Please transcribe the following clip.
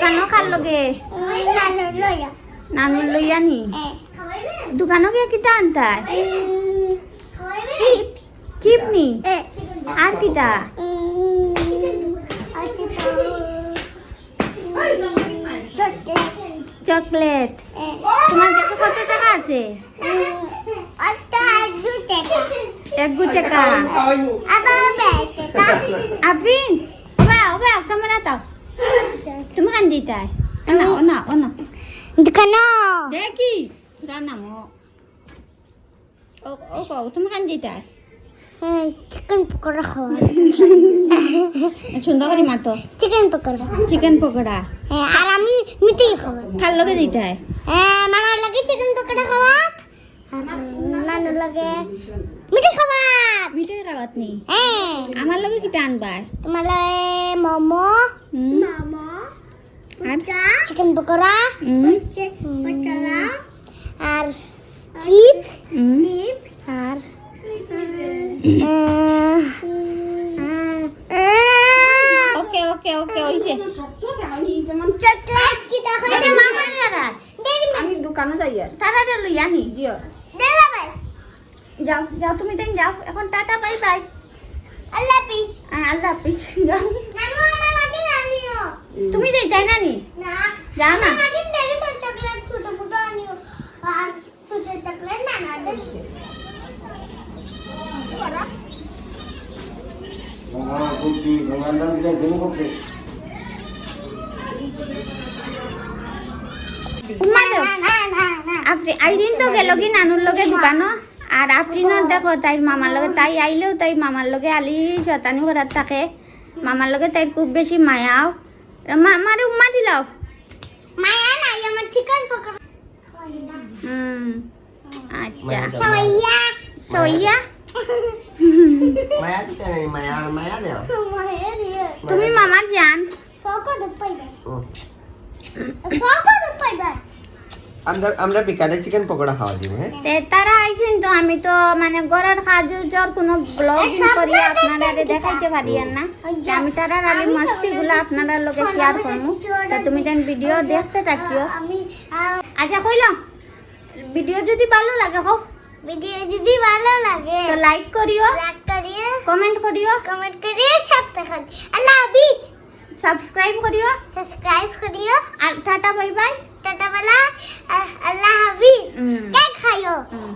দোকানো খাল লগে নানুর লইয়া নি দোকানো গিয়ে কিতা আনতাই চিপ নি আর কিতা চকলেট তোমার কাছে কত টাকা আছে 1 টাকা আফরিন ওবা ক্যামেরা তাও তুমি কান দিতাই না দোকানো দেখি তোরা নাম ও তুমি কান দিতাই চিকেন পকোড়া খাওয়া সুন্দর করে মাতো চিকেন পকোড়া আর আমি মিঠাই খাওয়া খাল লগে দিতাই মামার লাগে চিকেন পকোড়া খাওয়া নানুর লাগে মিঠাই খাওয়া মিঠাই খাওয়াত নি আমার লগে কিতা আনবা তোমার মোমো আর চিকেন পকোড়া আর চিপস আর ওকে হইছে চকলেট কি দেখো এটা মামা না আমি দোকানে যাই তারা লইয়া নি জিও দেলা ভাই যাও তুমি তাই যাও এখন টাটা বাই বাই আল্লাহ হাফেজ আল্লাহ হাফেজ যাও নানু আমার লাগে আনিও তুমি দেই তাই না নি না যাও না আমাকে দেরি তো চকলেট ছোট ছোট আনিও আর ছোট চকলেট না দেই আইরিন তো গেল কি নানুর লগে দোকানো আর আফরিনর দেখো তাই মামার লগে তাই আইলেও তাই মামার লগে আলি শতানি করার থাকে মামার লগে তাই খুব বেশি মায়াও মারে উম্মা দিলাও মায়া নাই আমার চিকেন পকোড়া আচ্ছা সইয়া মায়া দিতে নেই মায়া দেও তুমি মামার জান ফকো দুপাই দাও আমরা বিকালে চিকেন পকোড়া খাওয়া দিব হ্যাঁ তারা আইছেন তো আমি তো মানে গড়ার কাজর কোনো ব্লগ করি আপনারা দেখাইতে পারি না আমি তারা আলি মস্তি গুলো আপনারা লোকে শেয়ার করবো তো তুমি দেন ভিডিও দেখতে থাকিও আচ্ছা কইলাম ভিডিও যদি ভালো লাগে হোক তো লাইক করিও কমেন্ট করিও আল্লাহ হাফেজ সাবস্ক্রাইব করিও আর টাটা বাই বাই আল্লাহ হাফেজ হুম। কে খাইও হুম।